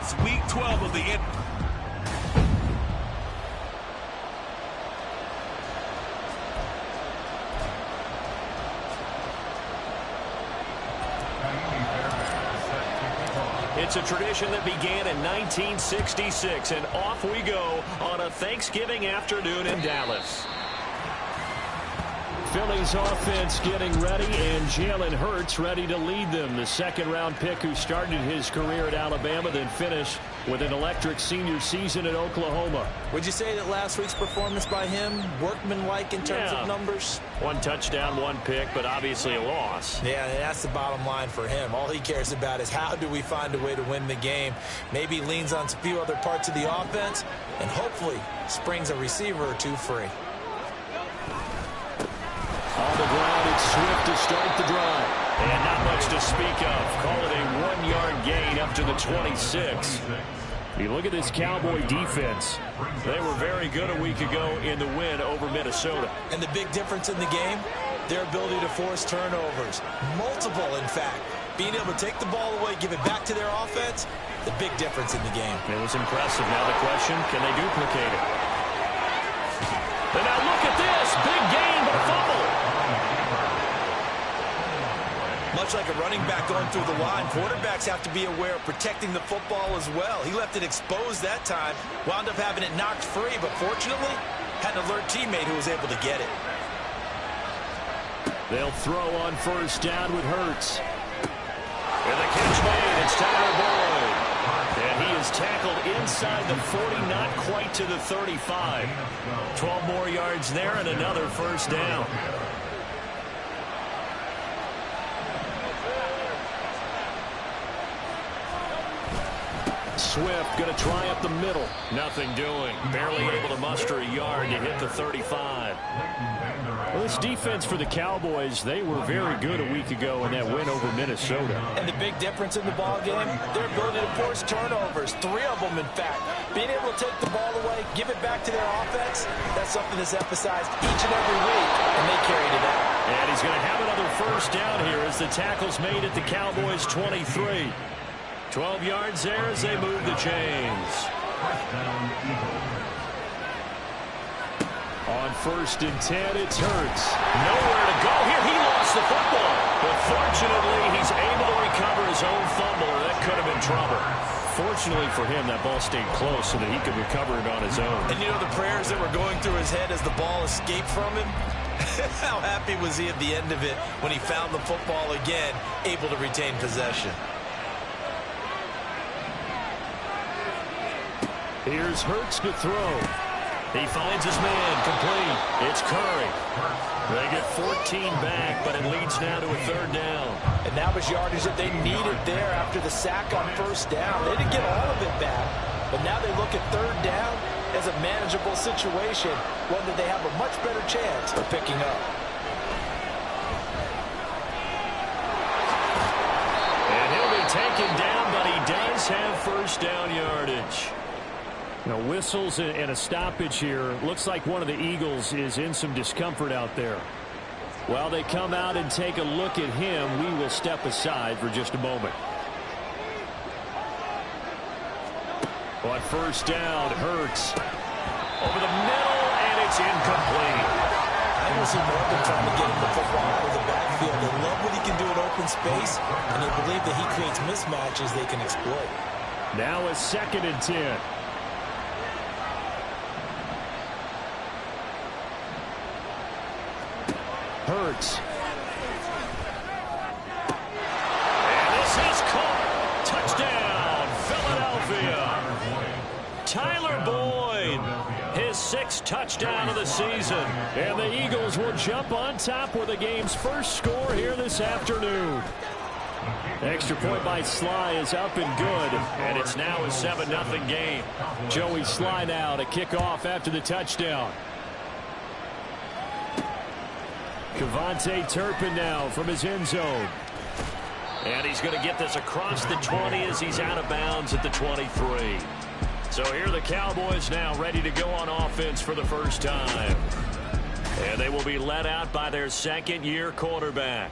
It's week 12 of the NBA. It's a tradition that began in 1966, and off we go on a Thanksgiving afternoon in Dallas. Philly's offense getting ready, and Jalen Hurts ready to lead them. The second-round pick who started his career at Alabama, then finished with an electric senior season at Oklahoma. Would you say that last week's performance by him, workmanlike in terms of numbers? One touchdown, one pick, but obviously a loss. Yeah, that's the bottom line for him. All he cares about is how do we find a way to win the game. Maybe he leans on a few other parts of the offense, and hopefully springs a receiver or two free. On the ground, it's Swift to start the drive. And not much to speak of. Call it a 1-yard gain up to the 26. You look at this Cowboy defense. They were very good a week ago in the win over Minnesota. And the big difference in the game, their ability to force turnovers. Multiple, in fact. Being able to take the ball away, give it back to their offense, the big difference in the game. It was impressive. Now the question, can they duplicate it? And now look at this. Big gain, but a fumble. Much like a running back going through the line, quarterbacks have to be aware of protecting the football as well. He left it exposed that time, wound up having it knocked free, but fortunately, had an alert teammate who was able to get it. They'll throw on first down with Hurts. And the catch made, it's Tyler Boyd. And he is tackled inside the 40, not quite to the 35. 12 more yards there and another first down. Swift going to try up the middle. Nothing doing. Barely able to muster a yard to hit the 35. Well, this defense for the Cowboys, they were very good a week ago in that win over Minnesota. And the big difference in the ball game, their ability to force turnovers. 3 of them, in fact. Being able to take the ball away, give it back to their offense, that's something that's emphasized each and every week, and they carried it out. And he's going to have another first down here as the tackle's made at the Cowboys' 23. 12 yards there as they move the chains. On first and 10, it's Hurts. Nowhere to go here. He lost the football. But fortunately, he's able to recover his own fumble, or that could have been trouble. Fortunately for him, that ball stayed close so that he could recover it on his own. And you know the prayers that were going through his head as the ball escaped from him? How happy was he at the end of it when he found the football again, able to retain possession? Here's Hurts to throw. He finds his man, complete. It's Curry. They get 14 back, but it leads now to a third down. And that was yardage that they needed there after the sack on first down. They didn't get all of it back, but now they look at third down as a manageable situation, one that they have a much better chance of picking up. And he'll be taken down, but he does have first down yardage. Now, whistles and a stoppage here. Looks like one of the Eagles is in some discomfort out there. While they come out and take a look at him, we will step aside for just a moment. On first down, Hurts. Over the middle, and it's incomplete. I don't see Morgan trying to get him the football out of the backfield. They love what he can do in open space, and they believe that he creates mismatches they can exploit. Now a 2nd and 10. Hurts. And this is caught. Touchdown, Philadelphia. Tyler Boyd, his 6th touchdown of the season. And the Eagles will jump on top with the game's first score here this afternoon. Extra point by Sly is up and good. And it's now a 7-0 game. Joey Sly now to kick off after the touchdown. Kevontae Turpin now from his end zone. And he's going to get this across the 20 as he's out of bounds at the 23. So here are the Cowboys now ready to go on offense for the first time. And they will be led out by their 2nd-year quarterback.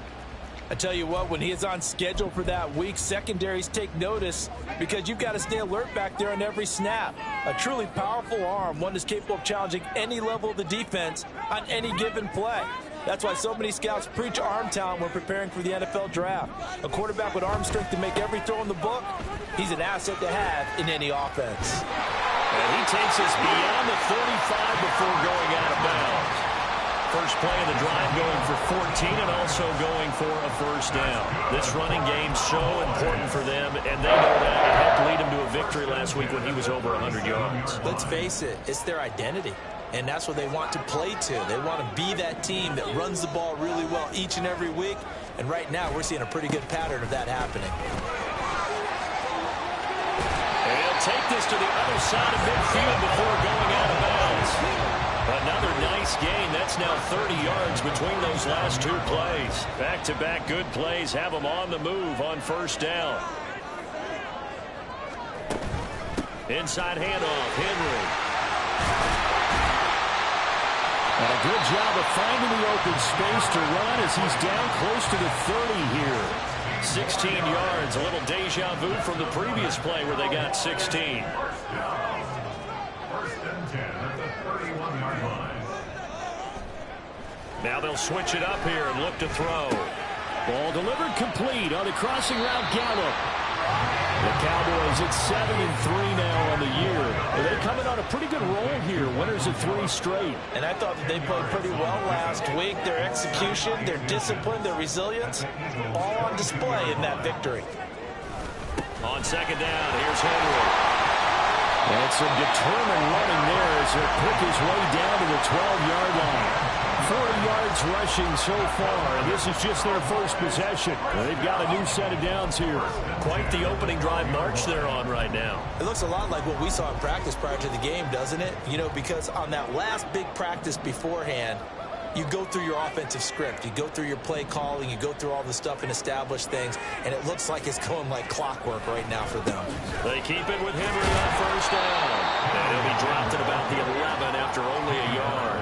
I tell you what, when he is on schedule for that week, secondaries take notice because you've got to stay alert back there on every snap. A truly powerful arm, one that's capable of challenging any level of the defense on any given play. That's why so many scouts preach arm talent when preparing for the NFL draft. A quarterback with arm strength to make every throw in the book, he's an asset to have in any offense. And he takes us beyond the 35 before going out of bounds. First play of the drive going for 14 and also going for a first down. This running game so important for them, and they know that. It helped lead them to a victory last week when he was over 100 yards. Let's face it, it's their identity, and that's what they want to play to. They want to be that team that runs the ball really well each and every week, and right now we're seeing a pretty good pattern of that happening. And he'll take this to the other side of midfield before going out of bounds. Another nice gain. That's now 30 yards between those last two plays. Back-to-back good plays have them on the move on first down. Inside handoff, Henry. And a good job of finding the open space to run as he's down close to the 30 here. 16 yards, a little deja vu from the previous play where they got 16. Now they'll switch it up here and look to throw. Ball delivered complete on the crossing route Gallup. The Cowboys at 7-3 now on the year. They coming on a pretty good roll here. Winners of 3 straight. And I thought that they played pretty well last week. Their execution, their discipline, their resilience, all on display in that victory. On second down, here's Henry. And some determined running there as he'll pick his way down to the 12-yard line. 40 yards rushing so far, and this is just their first possession. They've got a new set of downs here. Quite the opening drive march they're on right now. It looks a lot like what we saw in practice prior to the game, doesn't it? You know, because on that last big practice beforehand, you go through your offensive script. You go through your play calling. You go through all the stuff and establish things, and it looks like it's going like clockwork right now for them. They keep it with Henry on first down. And he'll be dropped at about the 11 after only a yard.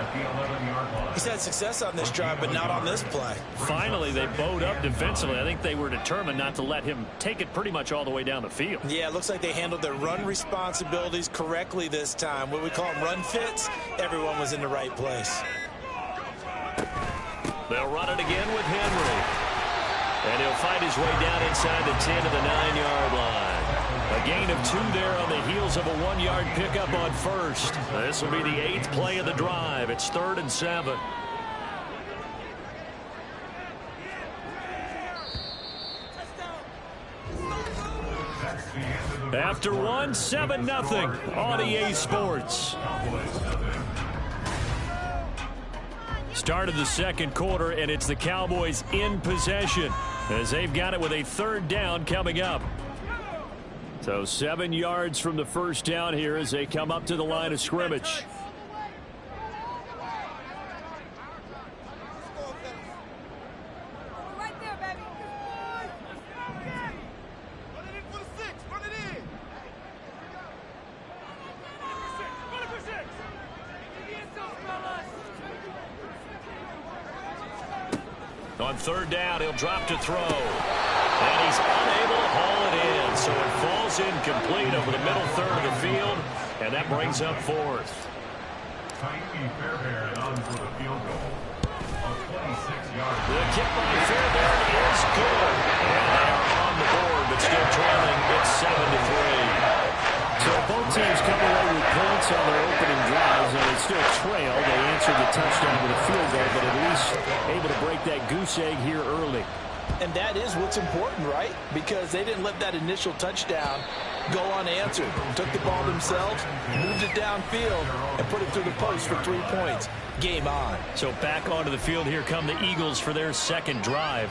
He's had success on this drive, but not on this play. Finally, they bowed up defensively. I think they were determined not to let him take it pretty much all the way down the field. Yeah, it looks like they handled their run responsibilities correctly this time. What we call them run fits, everyone was in the right place. They'll run it again with Henry. And he'll fight his way down inside the 10 to the 9-yard line. A gain of 2 there on the heels of a 1-yard pickup on first. This will be the 8th play of the drive. It's 3rd and 7. After 1, 7-0 on EA Sports. Start of the second quarter, and it's the Cowboys in possession as they've got it with a 3rd down coming up. So 7 yards from the first down here as they come up to the line of scrimmage. On 3rd down, he'll drop to throw. And he's unable to haul it in. So it falls incomplete over the middle third of the field. And that brings up 4th. The kick by Fairbairn is good. And they are on the board, but still trailing. It's 7-3. So both teams come away with points on their opening drives, and they still trail. They answered the touchdown with a field goal, but at least able to break that goose egg here early. And that is what's important, right? Because they didn't let that initial touchdown go unanswered. Took the ball themselves, moved it downfield, and put it through the post for 3 points. Game on. So back onto the field here come the Eagles for their second drive.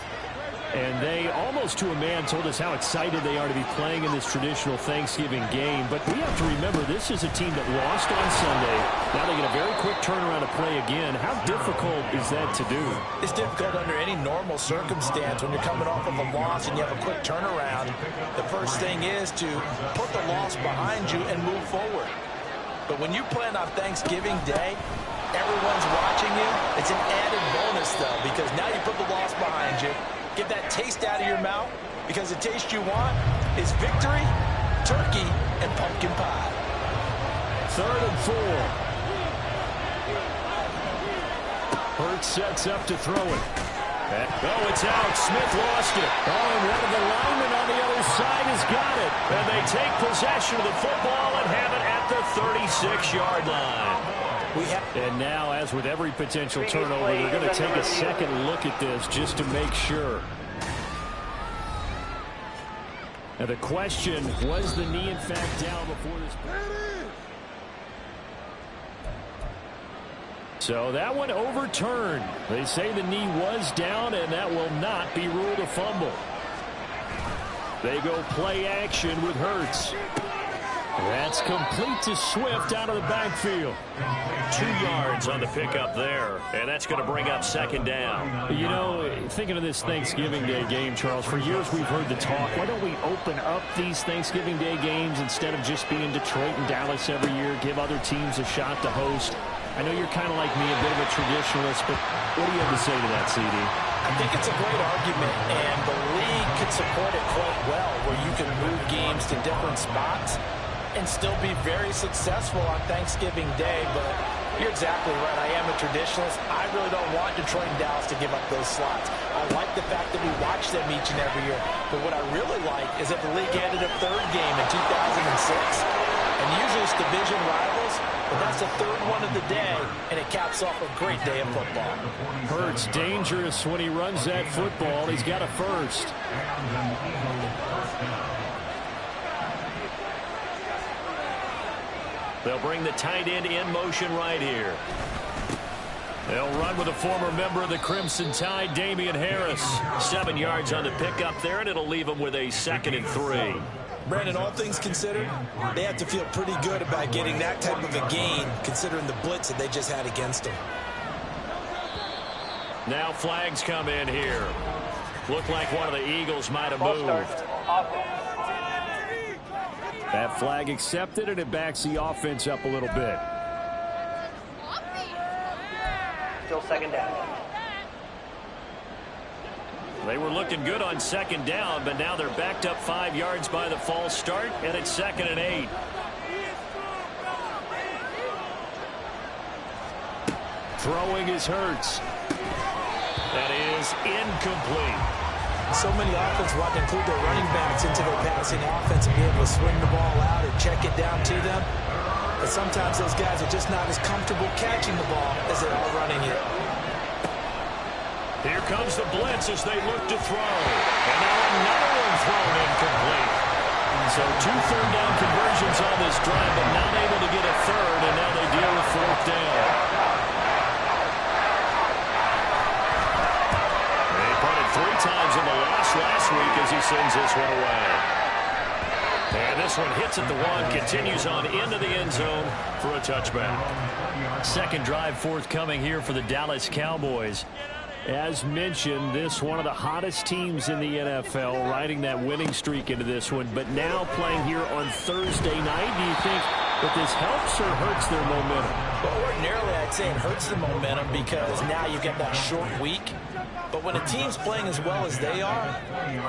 And they, almost to a man, told us how excited they are to be playing in this traditional Thanksgiving game. But we have to remember, this is a team that lost on Sunday. Now they get a very quick turnaround to play again. How difficult is that to do? It's difficult under any normal circumstance when you're coming off of a loss and you have a quick turnaround. The first thing is to put the loss behind you and move forward. But when you're playing on Thanksgiving Day, everyone's watching you. It's an added bonus, though, because now you put the loss behind you. Get that taste out of your mouth, because the taste you want is victory, turkey, and pumpkin pie. 3rd and 4. Hurts sets up to throw it. Oh, it's out. Smith lost it. Oh, and one of the linemen on the other side has got it. And they take possession of the football and have it at the 36-yard line. And now, as with every potential turnover, they're going to take a second look at this just to make sure. Now, the question, was the knee in fact down before this? So that one overturned. They say the knee was down, and that will not be ruled a fumble. They go play action with Hurts. That's complete to Swift out of the backfield. 2 yards on the pickup there, and that's going to bring up 2nd down. You know, thinking of this Thanksgiving Day game, Charles, for years we've heard the talk, why don't we open up these Thanksgiving Day games instead of just being Detroit and Dallas every year, give other teams a shot to host? I know you're kind of like me, a bit of a traditionalist, but what do you have to say to that, CD? I think it's a great argument, and the league could support it quite well, where you can move games to different spots and still be very successful on Thanksgiving Day. But you're exactly right. I am a traditionalist. I really don't want Detroit and Dallas to give up those slots. I like the fact that we watch them each and every year. But what I really like is that the league added a 3rd game in 2006. And usually it's division rivals, but that's the 3rd one of the day, and it caps off a great day of football. Hurts dangerous when he runs that football. He's got a first. They'll bring the tight end in motion right here. They'll run with a former member of the Crimson Tide, Damian Harris. 7 yards on the pickup there, and it'll leave them with a 2nd and 3. Brandon, all things considered, they have to feel pretty good about getting that type of a gain, considering the blitz that they just had against them. Now flags come in here. Looked like one of the Eagles might have moved. That flag accepted, and it backs the offense up a little bit. Still 2nd down. They were looking good on 2nd down, but now they're backed up 5 yards by the false start, and it's 2nd and 8. Throwing is Hurts. That is incomplete. So many offenses want to include their running backs into their passing offense and be able to swing the ball out or check it down to them. But sometimes those guys are just not as comfortable catching the ball as they are running it. Here comes the blitz as they look to throw. And now another one thrown incomplete. So 2 third-down conversions on this drive, but not able to get a 3rd, and now they deal with 4th down. They punted 3 times in the loss last week as he sends this one away. And this one hits at the 1, continues on into the end zone for a touchback. 2nd drive forthcoming here for the Dallas Cowboys. As mentioned, this one of the hottest teams in the NFL, riding that winning streak into this one, but now playing here on Thursday night. Do you think that this helps or hurts their momentum? Well, ordinarily, I'd say it hurts the momentum because now you get that short week. But when a team's playing as well as they are,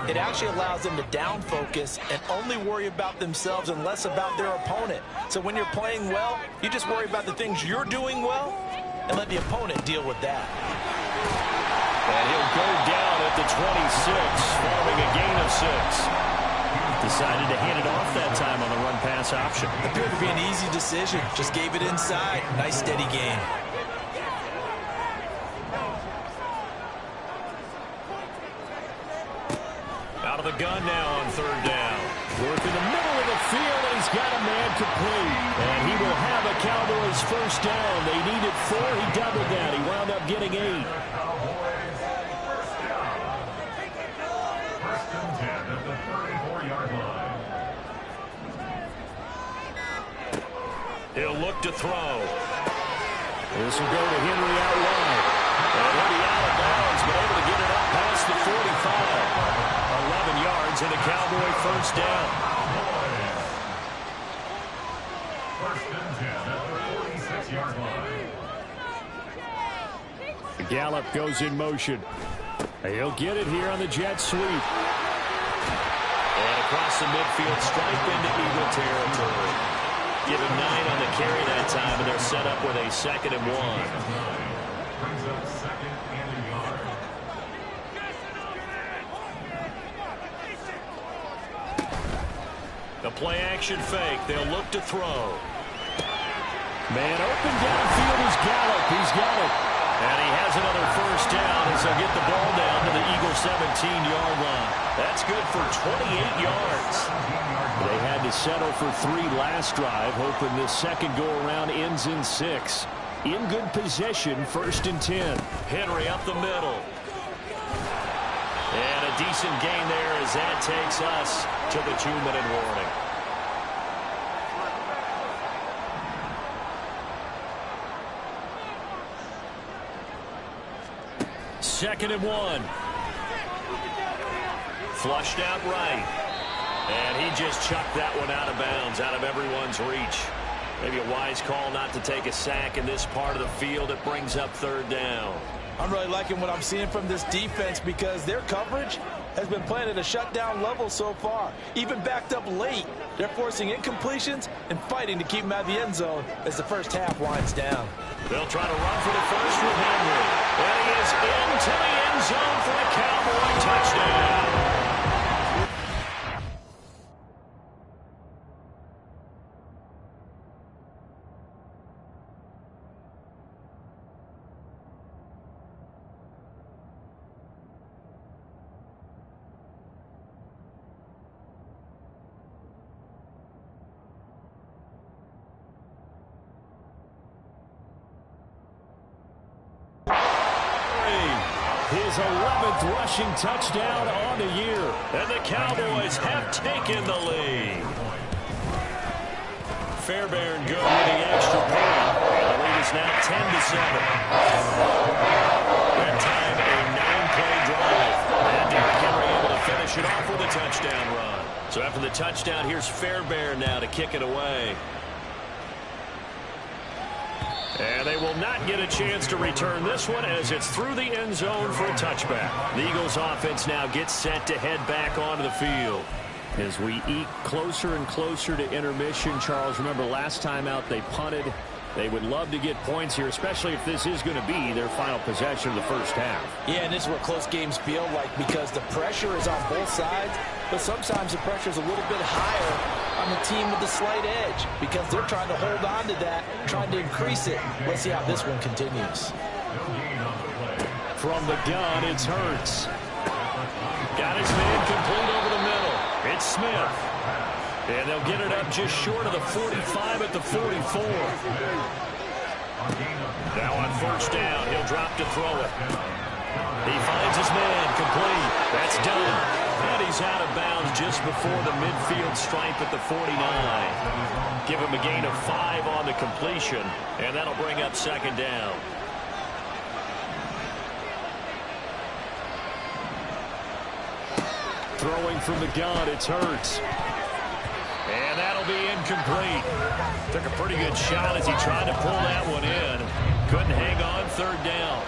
it actually allows them to down focus and only worry about themselves and less about their opponent. So when you're playing well, you just worry about the things you're doing well and let the opponent deal with that. And he'll go down at the 26, following a gain of 6. Decided to hand it off that time on the run-pass option. Appeared to be an easy decision. Just gave it inside. Nice, steady gain. Out of the gun now on 3rd down. Work in the middle of the field, and he's got a man complete. And he will have a Cowboys 1st down. They needed 4. He doubled that. He wound up getting 8. He'll look to throw. This will go to Henry out wide. And he'll be out of bounds, but able to get it up past the 45. 11 yards and a Cowboy 1st down. 1st and 10 at the 46-yard line. Gallup goes in motion. He'll get it here on the jet sweep. And across the midfield stripe into Eagle territory. Give him 9 on the carry that time, and they're set up with a 2nd and 1. Brings up 2nd and a yard. The play action fake. They'll look to throw. Man open downfield is Gallup. He's got it. And he has another first down as they'll get the ball down to the Eagles' 17-yard line. That's good for 28 yards. They had to settle for 3 last drive, hoping this second go-around ends in 6. In good position, 1st and 10. Henry up the middle. And a decent gain there as that takes us to the 2-minute warning. Second and 1. Flushed out right. And he just chucked that one out of bounds, out of everyone's reach. Maybe a wise call not to take a sack in this part of the field. It brings up 3rd down. I'm really liking what I'm seeing from this defense because their coverage has been playing at a shutdown level so far. Even backed up late, they're forcing incompletions and fighting to keep them out of the end zone as the first half winds down. They'll try to run for the first with Henry. And he is into the end zone for the Cowboy touchdown. His 11th rushing touchdown on the year. And the Cowboys have taken the lead. Fairbairn good with the extra point. And the lead is now 10-7. That time a 9-play drive. And Derrick Henry able to finish it off with a touchdown run. So after the touchdown, here's Fairbairn now to kick it away. And they will not get a chance to return this one as it's through the end zone for a touchback. The Eagles offense now gets set to head back onto the field. As we eke closer and closer to intermission, Charles, remember last time out they punted. They would love to get points here, especially if this is going to be their final possession of the first half. Yeah, and this is what close games feel like because the pressure is on both sides, but sometimes the pressure is a little bit higher on the team with the slight edge because they're trying to hold on to that, trying to increase it. Let's see how this one continues. From the gun, it's Hurts. Got his man complete over the middle. It's Smith. And they'll get it up just short of the 45 at the 44. Now on first down, he'll drop to throw it. He finds his man complete. That's done. And he's out of bounds just before the midfield stripe at the 49. Give him a gain of 5 on the completion, and that'll bring up 2nd down. Throwing from the gun, it's Hurts. And that'll be incomplete. Took a pretty good shot as he tried to pull that one in. Couldn't hang on 3rd down.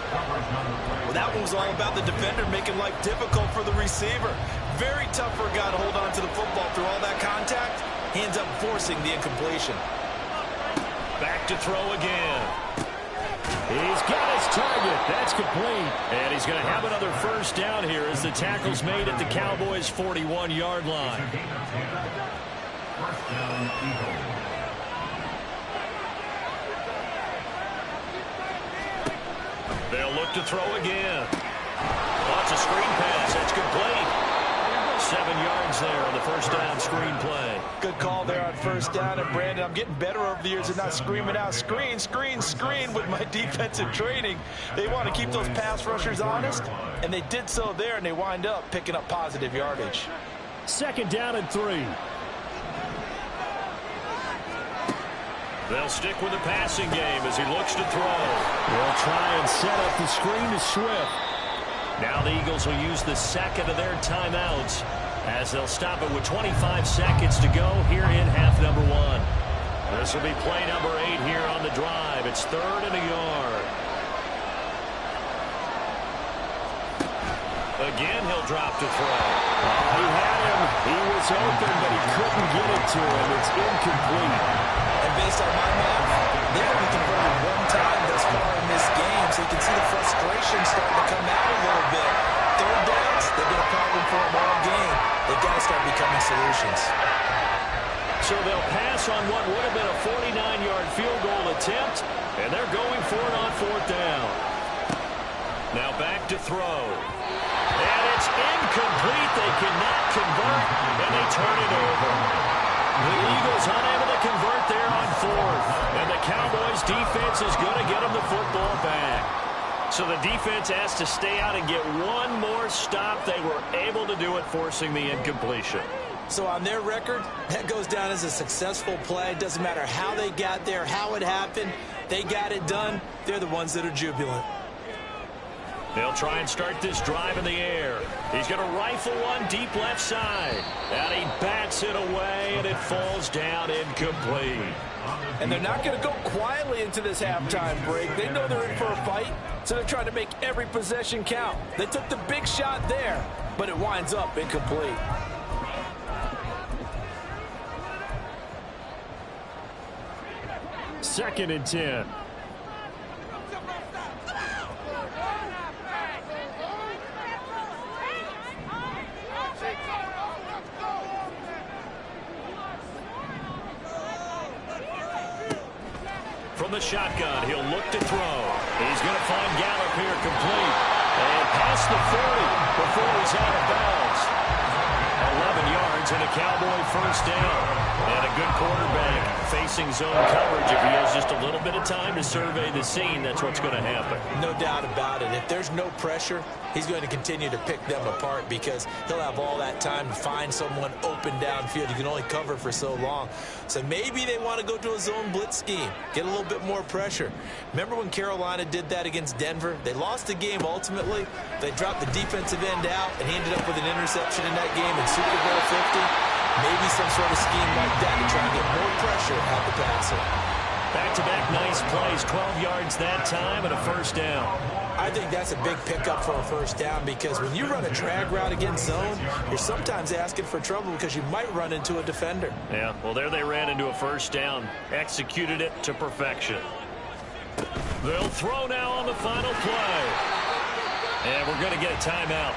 Well, that one was all about the defender making life difficult for the receiver. Very tough for a guy to hold on to the football through all that contact. He ends up forcing the incompletion. Back to throw again. He's got his target. That's complete. And he's going to have another first down here as the tackle's made at the Cowboys' 41-yard line. First down, Eagles. They'll look to throw again. Lots of screen pass. That's complete. 7 yards there on the first down screen play. Good call there on first down. And Brandon, I'm getting better over the years at not screaming out screen, screen, screen with my defensive training. They want to keep those pass rushers honest, and they did so there, and they wind up picking up positive yardage. 2nd down and 3. They'll stick with the passing game as he looks to throw. They'll try and set up the screen to Swift. Now the Eagles will use the 2nd of their timeouts as they'll stop it with 25 seconds to go here in half number 1. This will be play number 8 here on the drive. It's 3rd and a yard. Again, he'll drop to throw. He had him. He was open, but he couldn't get it to him. It's incomplete. And based on my math, they've only converted one time thus far in this game, so you can see the frustration starting to come out a little bit. Third downs, they've been a problem for them all game. They've got to start becoming solutions. So they'll pass on what would have been a 49-yard field goal attempt, and they're going for it on fourth down. Now back to throw. And it's incomplete. They cannot convert, and they turn it over. The Eagles unable to convert there on fourth, and the Cowboys' defense is going to get them the football back. So the defense has to stay out and get one more stop. They were able to do it, forcing the incompletion. So on their record, that goes down as a successful play. Doesn't matter how they got there, how it happened. They got it done. They're the ones that are jubilant. They'll try and start this drive in the air. He's going to rifle one deep left side. And he bats it away, and it falls down incomplete. And they're not going to go quietly into this halftime break. They know they're in for a fight, so they're trying to make every possession count. They took the big shot there, but it winds up incomplete. Second and 10. From the shotgun, he'll look to throw. He's going to find Gallup here complete. And past the 40 before he's out of bounds. 11 yards and a Cowboy first down. And a good quarterback facing zone coverage. If he has just a little bit of time to survey the scene, that's what's going to happen. No doubt about it. If there's no pressure, he's going to continue to pick them apart because he'll have all that time to find someone open downfield. You can only cover for so long. So maybe they want to go to a zone blitz scheme, get a little bit more pressure. Remember when Carolina did that against Denver? They lost the game ultimately. They dropped the defensive end out, and he ended up with an interception in that game in Super Bowl 50. Maybe some sort of scheme like that to try and get more pressure at the passer. Back-to-back nice plays, 12 yards that time and a first down. I think that's a big pickup for a first down because when you run a drag route against zone, you're sometimes asking for trouble because you might run into a defender. Yeah, well, there they ran into a first down, executed it to perfection. They'll throw now on the final play. And we're going to get a timeout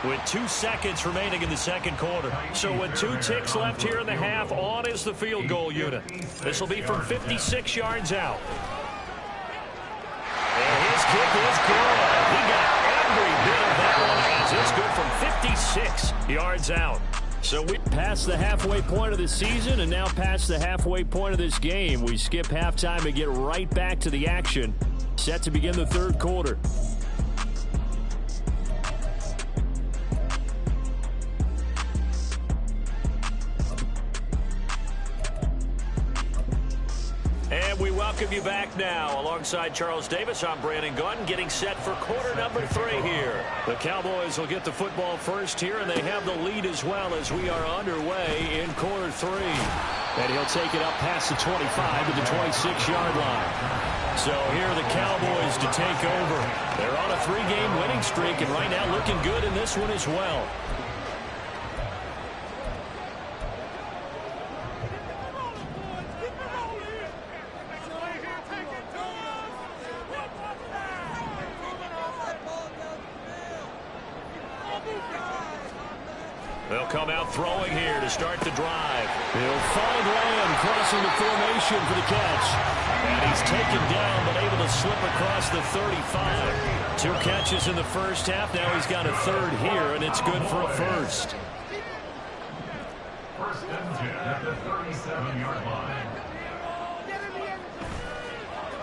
with 2 seconds remaining in the second quarter. So with 2 ticks left here in the half, on is the field goal unit. This will be from 56 yards out. And his kick is good. He got every bit of that one as it's good from 56 yards out. So we passed the halfway point of the season and now past the halfway point of this game. We skip halftime and get right back to the action. Set to begin the third quarter. And we welcome you back now. Alongside Charles Davis, I'm Brandon Gunn, getting set for quarter number 3 here. The Cowboys will get the football first here, and they have the lead as well as we are underway in quarter 3. And he'll take it up past the 25 to the 26-yard line. So here are the Cowboys to take over. They're on a 3-game winning streak, and right now looking good in this one as well. They'll come out throwing here to start the drive. He'll find Lamb crossing the formation for the catch. And he's taken down but able to slip across the 35. 2 catches in the first half. Now he's got a third here, and it's good for a first. First and 10 at the 37-yard line.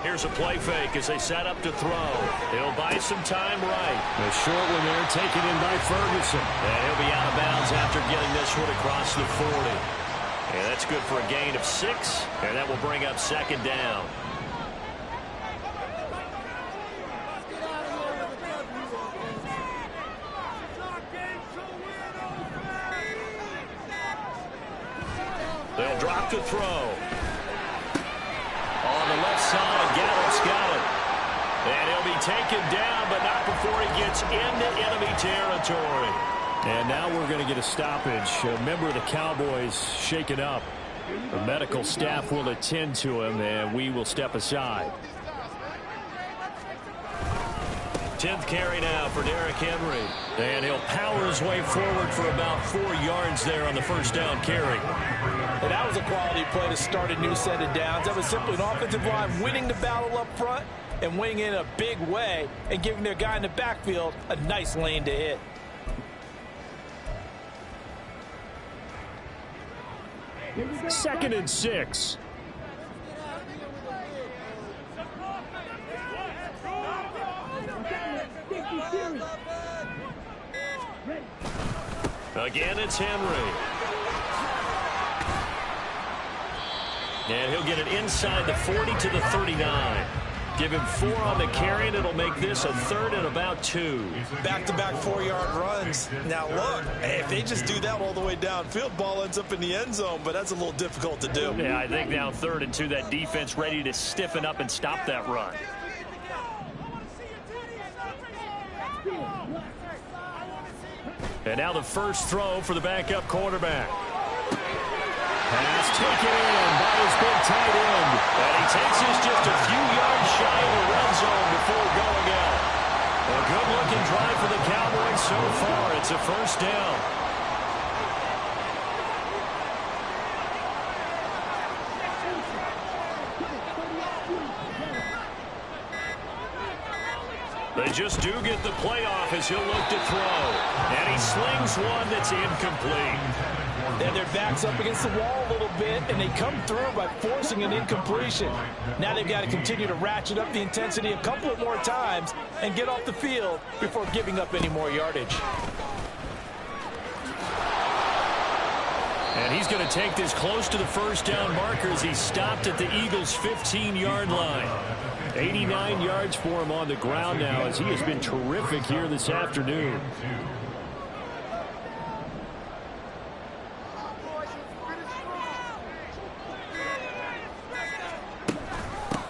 Here's a play fake as they set up to throw. He'll buy some time right. The short one there taken in by Ferguson. And he'll be out of bounds after getting this one across the 40. And that's good for a gain of 6. And that will bring up second down. They'll drop to throw. On the left side, Gallup's got it. And he'll be taken down, but not before he gets into enemy territory. And now we're going to get a stoppage. A member of the Cowboys shaken up. The medical staff will attend to him, and we will step aside. 10th carry now for Derrick Henry. And he'll power his way forward for about 4 yards there on the first down carry. And that was a quality play to start a new set of downs. That was simply an offensive line winning the battle up front and winning in a big way and giving their guy in the backfield a nice lane to hit. Second and 6. Again, it's Henry. And he'll get it inside the 40 to the 39. Give him 4 on the carry, and it'll make this a 3rd and about 2. Back-to-back 4-yard runs. Now, look, if they just do that all the way downfield, ball ends up in the end zone, but that's a little difficult to do. Yeah, I think now 3rd and 2, that defense ready to stiffen up and stop that run. And now the first throw for the backup quarterback. Pass taken in by his big tight end. And he takes us just a few yards shy of the red zone before going out. A good-looking drive for the Cowboys so far. It's a first down. They just do get the playoff as he'll look to throw. And he slings one that's incomplete. And their back's up against the wall a little bit, and they come through by forcing an incompletion. Now they've got to continue to ratchet up the intensity a couple of more times and get off the field before giving up any more yardage. And he's going to take this close to the first down marker as he's stopped at the Eagles' 15-yard line. 89 yards for him on the ground now as he has been terrific here this afternoon.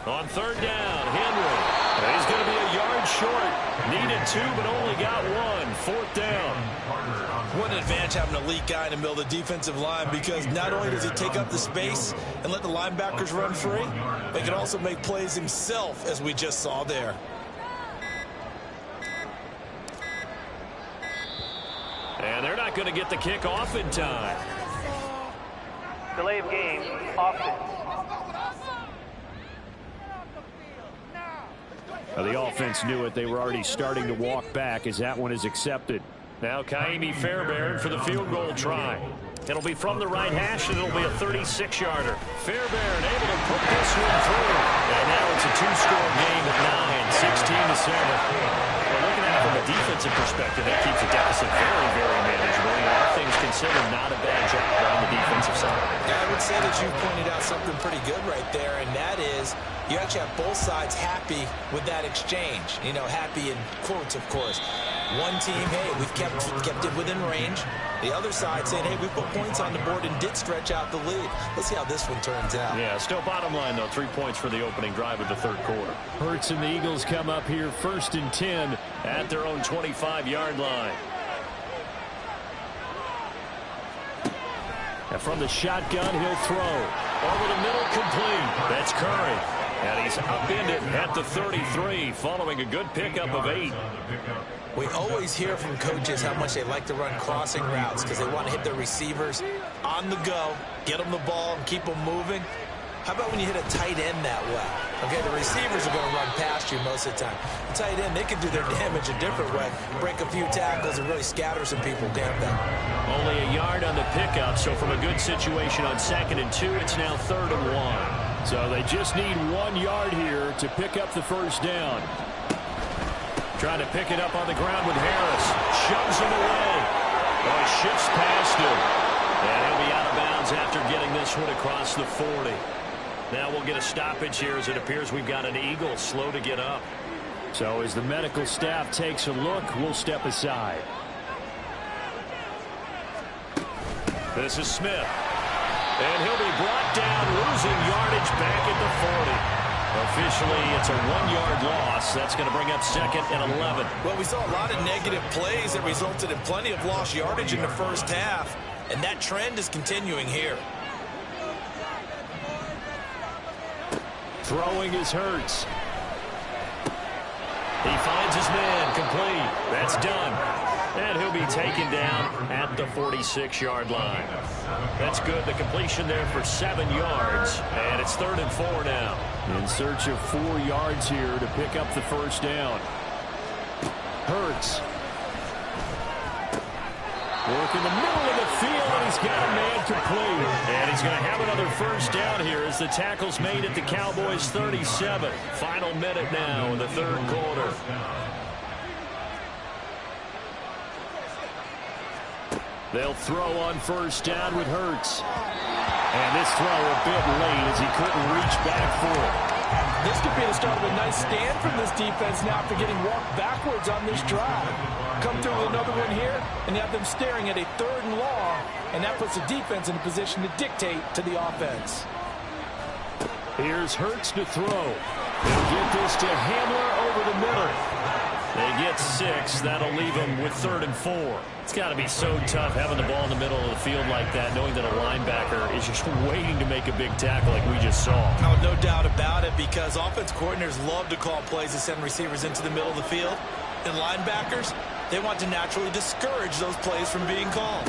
On 3rd down, Henry. And he's going to be a yard short. Needed 2, but only got 1. 4th down. What an advantage having an elite guy in the middle of the defensive line, because not only does he take up the space and let the linebackers run free, but he can also make plays himself, as we just saw there. And they're not going to get the kick off in time. Delay of game, offense. The offense knew it. They were already starting to walk back as that one is accepted. Now Kaimi Fairbairn for the field goal try. It'll be from the right hash, and it'll be a 36-yarder. Fairbairn able to put this one through. And now it's a 2-score game at 9, 16-7. Well, looking at it from a defensive perspective, that keeps the deficit very, very manageable. All things considered, not a bad job on the defensive side. Yeah, I would say that you pointed out something pretty good right there, and that is you actually have both sides happy with that exchange. You know, happy in quotes, of course. One team, hey, we've kept it within range. The other side saying, hey, we put points on the board and did stretch out the lead. Let's see how this one turns out. Yeah, still bottom line, though, 3 points for the opening drive of the 3rd quarter. Hurts and the Eagles come up here 1st and 10 at their own 25-yard line. And from the shotgun, he'll throw. Over the middle, complete. That's Curry. And he's upended at the 33 following a good pickup of 8. We always hear from coaches how much they like to run crossing routes because they want to hit their receivers on the go, get them the ball, and keep them moving. How about when you hit a tight end that way? Okay, the receivers are going to run past you most of the time. The tight end, they can do their damage a different way, break a few tackles and really scatter some people down there. Only a yard on the pickup, so from a good situation on 2nd and 2, it's now 3rd and 1. So they just need 1 yard here to pick up the first down. Trying to pick it up on the ground with Harris. Shoves him away. Oh, he shifts past him. And he'll be out of bounds after getting this one across the 40. Now we'll get a stoppage here as it appears we've got an Eagle slow to get up. So as the medical staff takes a look, we'll step aside. This is Smith. And he'll be brought down, losing yardage back at the 40. Officially, it's a 1-yard loss. That's going to bring up 2nd and 11. Well, we saw a lot of negative plays that resulted in plenty of lost yardage in the first half, and that trend is continuing here. Throwing is Hurts. He finds his man, complete. That's done. And he'll be taken down at the 46-yard line. That's good. The completion there for 7 yards. And it's 3rd and 4 now. In search of 4 yards here to pick up the first down. Hurts. Work in the middle of the field, and he's got a man complete. And he's going to have another first down here as the tackle's made at the Cowboys' 37. Final minute now in the 3rd quarter. They'll throw on first down with Hurts. And this throw a bit late as he couldn't reach back for it. This could be the start of a nice stand from this defense now after getting walked backwards on this drive. Come through with another one here, and you have them staring at a 3rd and long, and that puts the defense in a position to dictate to the offense. Here's Hurts to throw. They'll get this to Hamler over the middle. They get 6. That'll leave them with 3rd and 4. It's got to be so tough having the ball in the middle of the field like that, knowing that a linebacker is just waiting to make a big tackle like we just saw. Oh, no doubt about it, because offense coordinators love to call plays to send receivers into the middle of the field. And linebackers, they want to naturally discourage those plays from being called.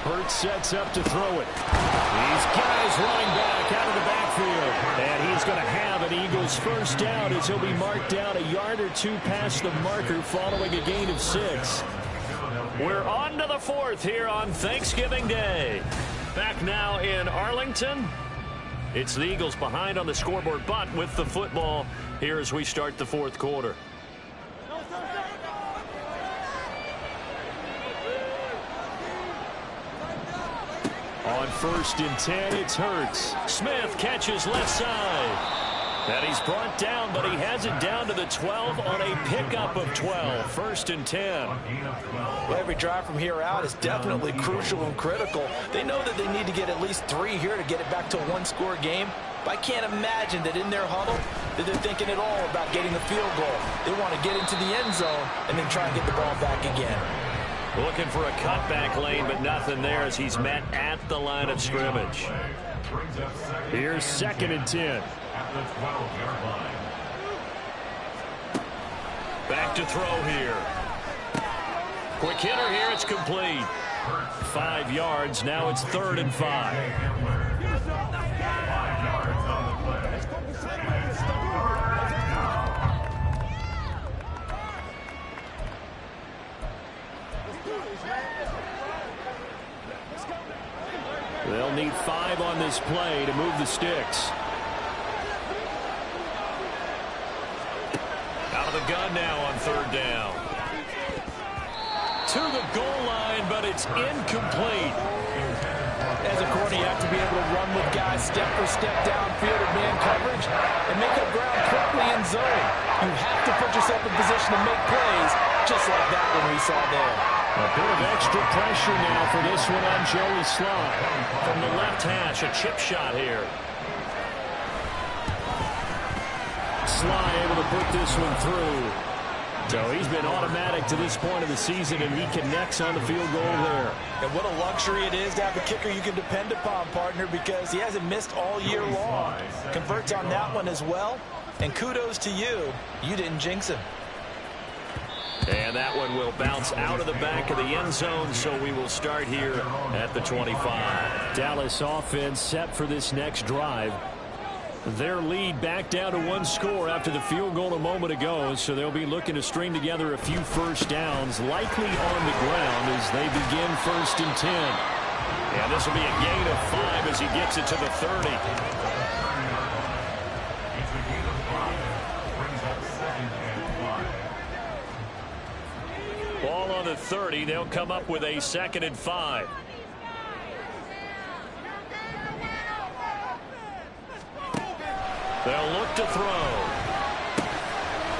Hurts sets up to throw it. These guys running back out of the backfield. And he's going to have an Eagles first down as he'll be marked down a yard or 2 past the marker following a gain of 6. We're on to the 4th here on Thanksgiving Day. Back now in Arlington. It's the Eagles behind on the scoreboard, but with the football here as we start the 4th quarter. On 1st and 10, it's Hurts. Smith catches left side. And he's brought down, but he has it down to the 12 on a pickup of 12. 1st and 10. Well, every drive from here out is definitely crucial and critical. They know that they need to get at least 3 here to get it back to a 1-score game. But I can't imagine that in their huddle that they're thinking at all about getting the field goal. They want to get into the end zone and then try and get the ball back again. Looking for a cutback lane, but nothing there as he's met at the line of scrimmage. Here's 2nd and 10. Back to throw here. Quick hitter here. It's complete. 5 yards. Now it's 3rd and 5. They'll need 5 on this play to move the sticks. Out of the gun now on 3rd down. To the goal line, but it's incomplete. As a corner, you have to be able to run with guys step for step downfield in man coverage and make up ground quickly in zone. You have to put yourself in position to make plays, just like that one we saw there. A bit of extra pressure now for this one on Joey Sly. From the left hash, a chip shot here. Sly able to put this one through. So he's been automatic to this point of the season, and he connects on the field goal there. And what a luxury it is to have a kicker you can depend upon, partner, because he hasn't missed all year long. Converts on that one as well, and kudos to you. You didn't jinx him. And that one will bounce out of the back of the end zone, so we will start here at the 25. Dallas offense set for this next drive. Their lead back down to 1 score after the field goal a moment ago, so they'll be looking to string together a few first downs, likely on the ground as they begin 1st and 10. And this will be a gain of 5 as he gets it to the 30. Ball on the 30. They'll come up with a 2nd and 5. They'll look to throw.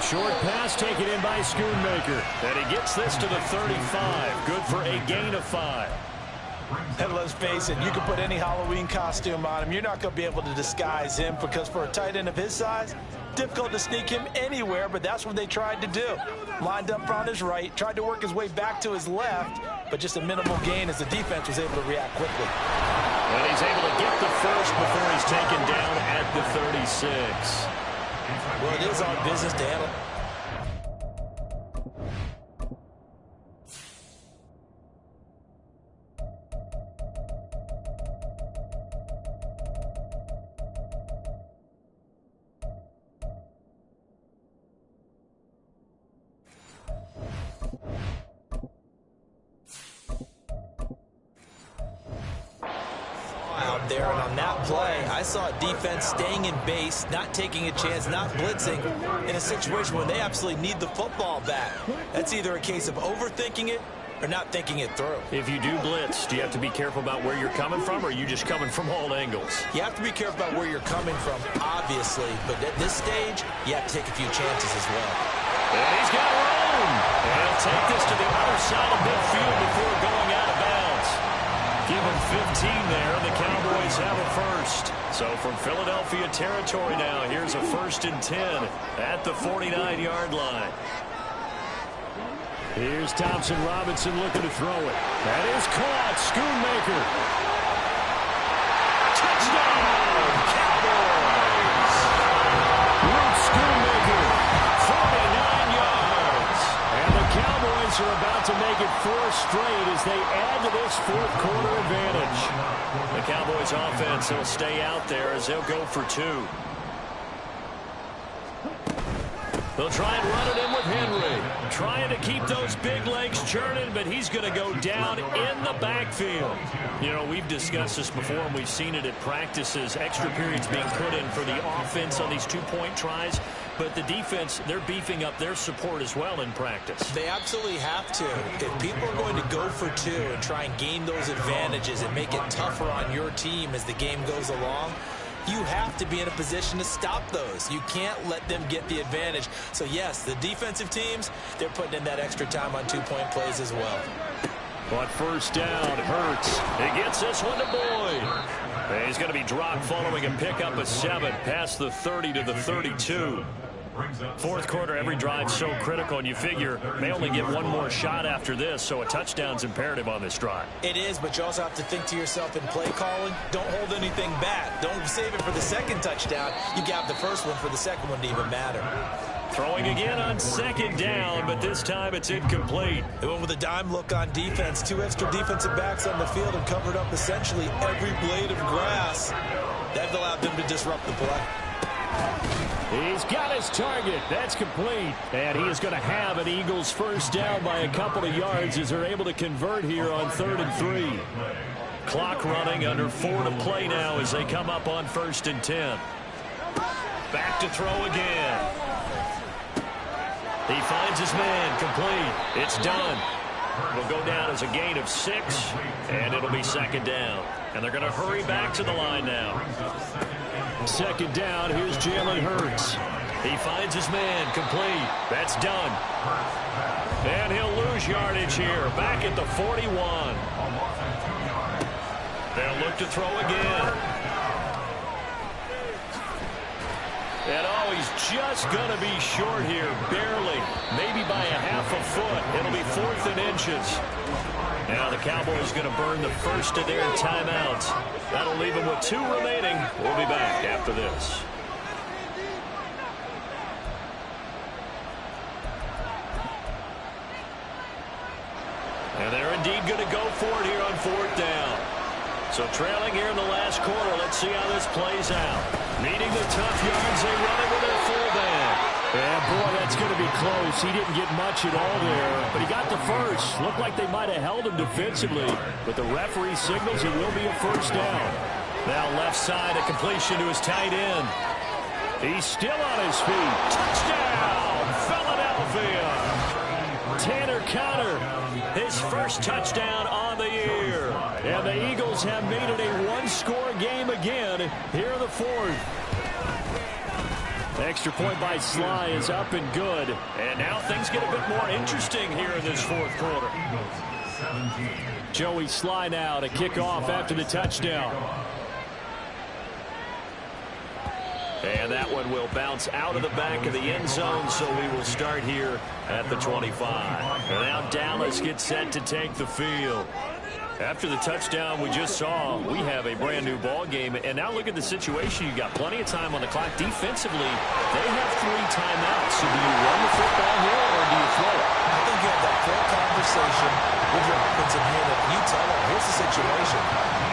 Short pass taken in by Schoonmaker. And he gets this to the 35. Good for a gain of 5. And let's face it, you can put any Halloween costume on him. You're not going to be able to disguise him because for a tight end of his size, difficult to sneak him anywhere, but that's what they tried to do. Lined up on his right, tried to work his way back to his left, but just a minimal gain as the defense was able to react quickly. And he's able to get the first before he's taken down at the 36. Well, it is our business to handle. Out there, and on that play, I saw a defense staying in base, not taking a chance, not blitzing in a situation where they absolutely need the football back. That's either a case of overthinking it or not thinking it through. If you do blitz, do you have to be careful about where you're coming from, or are you just coming from all angles? You have to be careful about where you're coming from, obviously, but at this stage, you have to take a few chances as well. And he's got room. And he'll take this to the other side of midfield before going out of bounds. Give him 15 there, and the Cowboys have a first. So from Philadelphia territory now, here's a 1st and 10 at the 49-yard line. Here's Thompson Robinson looking to throw it. That is caught. Schoonmaker. Touchdown, Cowboys! Luke Schoonmaker, 49 yards. And the Cowboys are about to make it 4 straight as they add to this fourth-quarter advantage. The Cowboys offense will stay out there as they'll go for 2. They'll try and run it in with Henry. Trying to keep those big legs churning, but he's going to go down in the backfield. You know, we've discussed this before, and we've seen it at practices. Extra periods being put in for the offense on these 2-point tries. But the defense, they're beefing up their support as well in practice. They absolutely have to. If people are going to go for 2 and try and gain those advantages and make it tougher on your team as the game goes along, you have to be in a position to stop those. You can't let them get the advantage. So, yes, the defensive teams, they're putting in that extra time on 2-point plays as well. But first down, Hurts. He gets this one to Boyd. And he's going to be dropped following a pickup of 7 past the 30 to the 32. Fourth quarter, every drive so critical, and you figure they only get one more shot after this, so a touchdown's imperative on this drive. It is, but you also have to think to yourself in play calling, don't hold anything back. Don't save it for the second touchdown. You got the first one for the second one to even matter. Throwing again on 2nd down, but this time it's incomplete. They went with a dime look on defense. 2 extra defensive backs on the field and covered up essentially every blade of grass. That allowed them to disrupt the play. He's got his target. That's complete. And he is going to have an Eagles first down by a couple of yards as they're able to convert here on 3rd and 3. Clock running, under 4 to play now as they come up on 1st and 10. Back to throw again. He finds his man, complete. It's done. It'll go down as a gain of 6, and it'll be 2nd down. And they're going to hurry back to the line now. 2nd down, here's Jalen Hurts. He finds his man, complete. That's done. And he'll lose yardage here, back at the 41. They'll look to throw again. And he's just going to be short here, barely, maybe by a half a foot. It'll be 4th and inches. Now the Cowboys going to burn the first of their timeouts. That'll leave them with 2 remaining. We'll be back after this. And they're indeed going to go for it here on 4th down. So trailing here in the last quarter, let's see how this plays out. Needing the tough yards, they run it with their fullback. Yeah, boy, that's going to be close. He didn't get much at all there, but he got the first. Looked like they might have held him defensively, but the referee signals it will be a first down. Now left side, a completion to his tight end. He's still on his feet. Touchdown, Philadelphia. Tanner Conner, his first touchdown on the year. And the Eagles have made it a one-score game again here in the 4th. Extra point by Sly is up and good. And now things get a bit more interesting here in this 4th quarter. Joey Sly now to kick off after the touchdown. And that one will bounce out of the back of the end zone, so we will start here at the 25. And now Dallas gets set to take the field. After the touchdown we just saw, we have a brand new ball game. And now look at the situation. You got plenty of time on the clock. Defensively, they have 3 timeouts. So do you run the football here or do you throw it? I think you have that full conversation with your offensive handler. You tell them, here's the situation.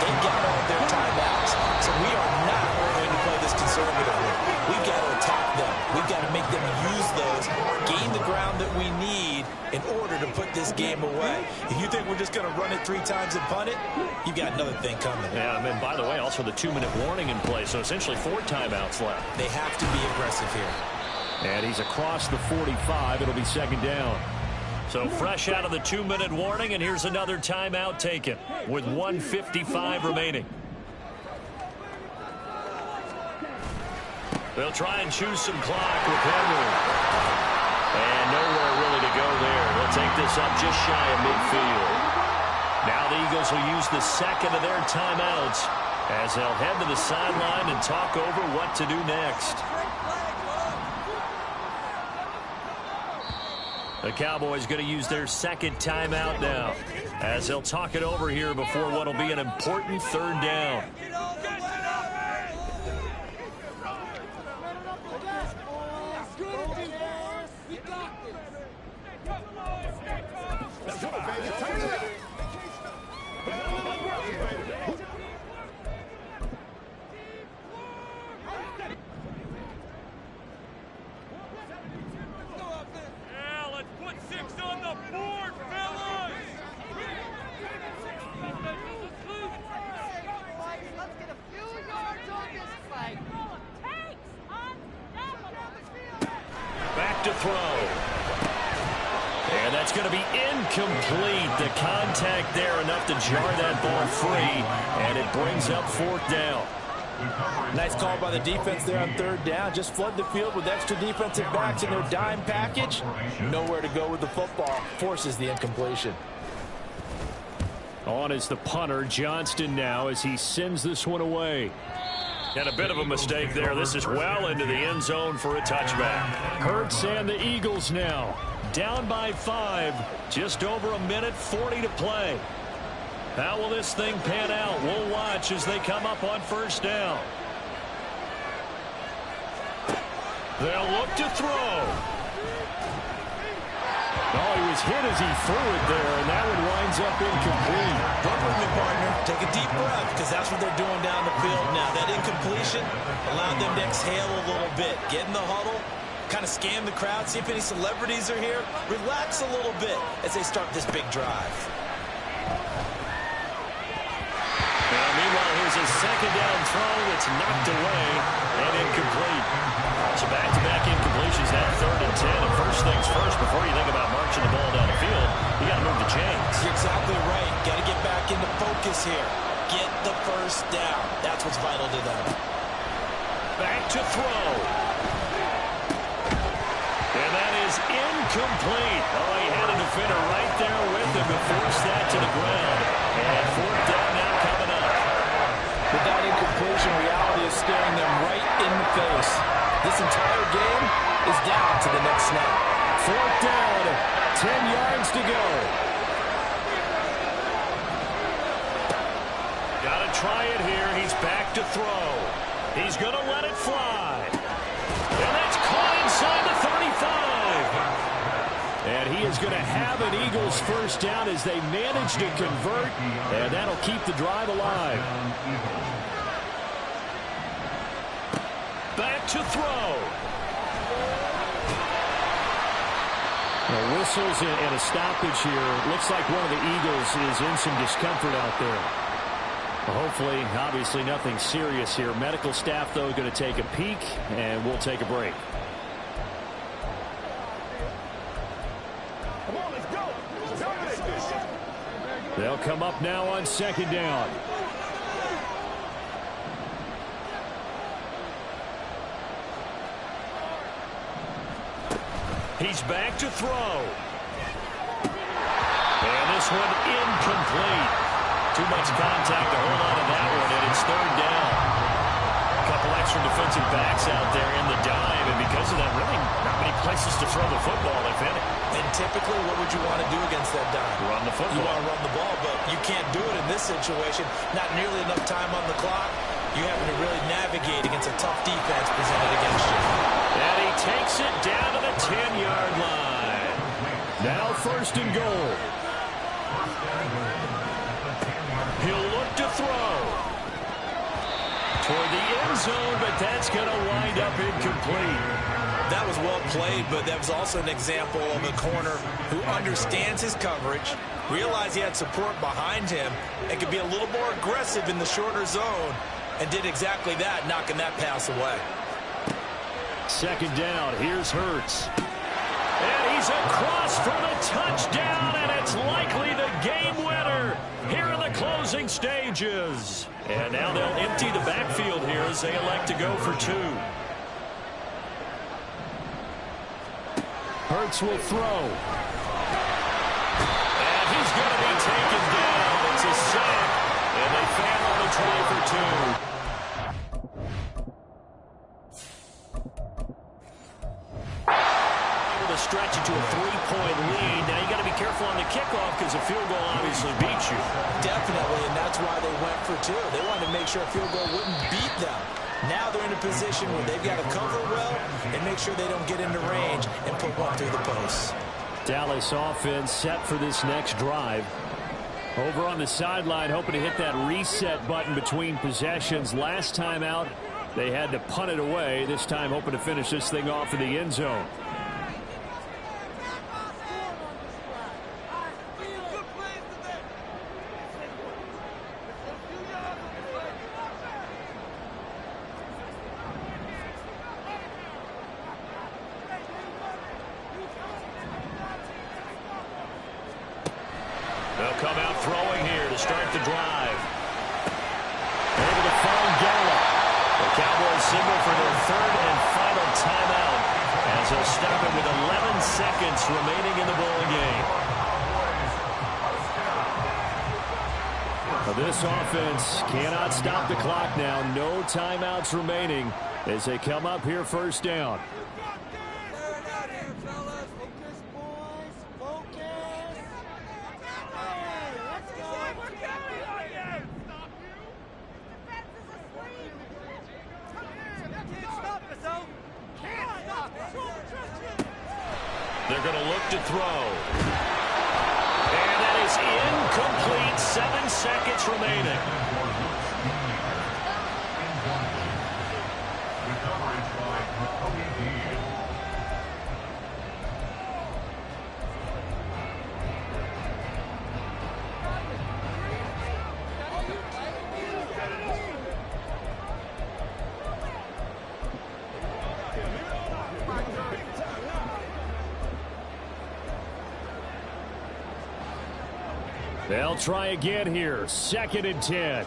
They got all their timeouts. So we are not going to play this conservatively. We've got to attack them. We've got to make them use those, gain the ground that we need in order to put this game away. If you think we're just going to run it 3 times and punt it, you've got another thing coming. Yeah, and by the way, also the 2-minute warning in play, so essentially 4 timeouts left. They have to be aggressive here. And he's across the 45. It'll be second down. So fresh out of the 2-minute warning, and here's another timeout taken with 1:55 remaining. They'll try and choose some clock with Henry. And nowhere really to go there. They'll take this up just shy of midfield. Now the Eagles will use the second of their timeouts as they'll head to the sideline and talk over what to do next. The Cowboys going to use their second timeout now as they'll talk it over here before what will be an important 3rd down. To throw. And that's going to be incomplete. The contact there enough to jar that ball free, and it brings up 4th down. Nice call by the defense there on 3rd down. Just flood the field with extra defensive backs in their dime package. Nowhere to go with the football. Forces the incompletion. On is the punter, Johnston, now as he sends this one away. And a bit of a mistake there. This is well into the end zone for a touchback. Hurts and the Eagles now down by 5. Just over 1:40 to play. How will this thing pan out? We'll watch as they come up on 1st down. They'll look to throw. Oh, he was hit as he threw it there, and that one winds up incomplete. Work with me, partner. Take a deep breath, because that's what they're doing down the field now. That incompletion allowed them to exhale a little bit. Get in the huddle, kind of scan the crowd, see if any celebrities are here. Relax a little bit as they start this big drive. Now, meanwhile, here's a 2nd down throw that's knocked away and incomplete. So back-to-back incompletions, now 3rd and 10. And first things first, before you think about marching the ball down the field, you got to move the chains. You're exactly right. Got to get back into focus here. Get the 1st down. That's what's vital to them. Back to throw. And that is incomplete. Oh, he had a defender right there with him to force that to the ground. And 4th down now coming up. With that incompletion, reality is staring them right in the face. This entire game is down to the next snap. 4th down, 10 yards to go. Got to try it here. He's back to throw. He's going to let it fly. And that's caught inside the 35. And he is going to have an Eagles 1st down as they manage to convert. And that'll keep the drive alive. Back to throw. Whistles and a stoppage here. Looks like one of the Eagles is in some discomfort out there. Hopefully, obviously nothing serious here. Medical staff, though, going to take a peek, and we'll take a break. Come on, let's go. Terminate this. They'll come up now on 2nd down. He's back to throw. And this one incomplete. too much contact to hold on to that one, and it's third down. A couple extra defensive backs out there in the dime, and because of that, really not many places to throw the football, if any. And typically, what would you want to do against that dime? Run the football. You want to run the ball, but you can't do it in this situation. Not nearly enough time on the clock. You having to really navigate against a tough defense presented against you. And he takes it down to the 10-yard line. Now first and goal. He'll look to throw toward the end zone, but that's going to wind up incomplete. That was well played, but that was also an example of a corner who understands his coverage, realized he had support behind him, and could be a little more aggressive in the shorter zone, and did exactly that, knocking that pass away. Second down. Here's Hurts. And he's across for the touchdown, and it's likely the game winner here in the closing stages. And now they'll empty the backfield here as they elect to go for two. Hurts will throw. And he's going to be taken down. It's a sack, and they fail on the try for two. Stretch it to a three-point lead. Now you got to be careful on the kickoff because a field goal obviously beats you. Definitely, and that's why they went for two. They wanted to make sure a field goal wouldn't beat them. Now they're in a position where they've got to cover well and make sure they don't get into range and put one through the posts. Dallas offense set for this next drive. Over on the sideline, hoping to hit that reset button between possessions. Last time out, they had to punt it away. This time hoping to finish this thing off in the end zone. They'll come out throwing here to start the drive. Able to find Gallup. The Cowboys signal for their third and final timeout as they'll stop it with 11 seconds remaining in the ball game. Well, this offense cannot stop the clock now. No timeouts remaining as they come up here first down. They're going to look to throw. And that is incomplete. 7 seconds remaining. They'll try again here. 2nd and 10.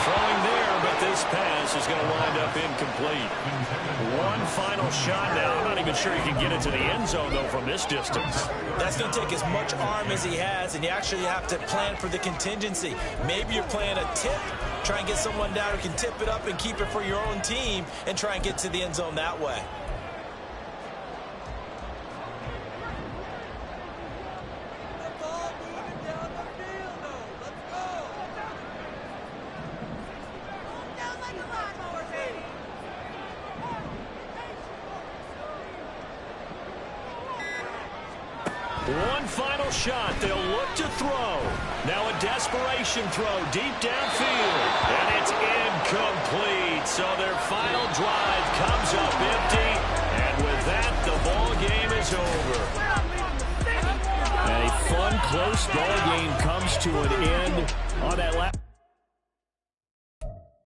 Throwing there, but this pass is going to wind up incomplete. One final shot now. I'm not even sure he can get it to the end zone, though, from this distance. That's going to take as much arm as he has, and you actually have to plan for the contingency. Maybe you're playing a tip, try and get someone down who can tip it up and keep it for your own team and try and get to the end zone that way. One final shot. They'll look to throw. Now a desperation throw deep downfield. And it's incomplete. So their final drive comes up empty. And with that, the ball game is over. And a fun, close ball game comes to an end on that last.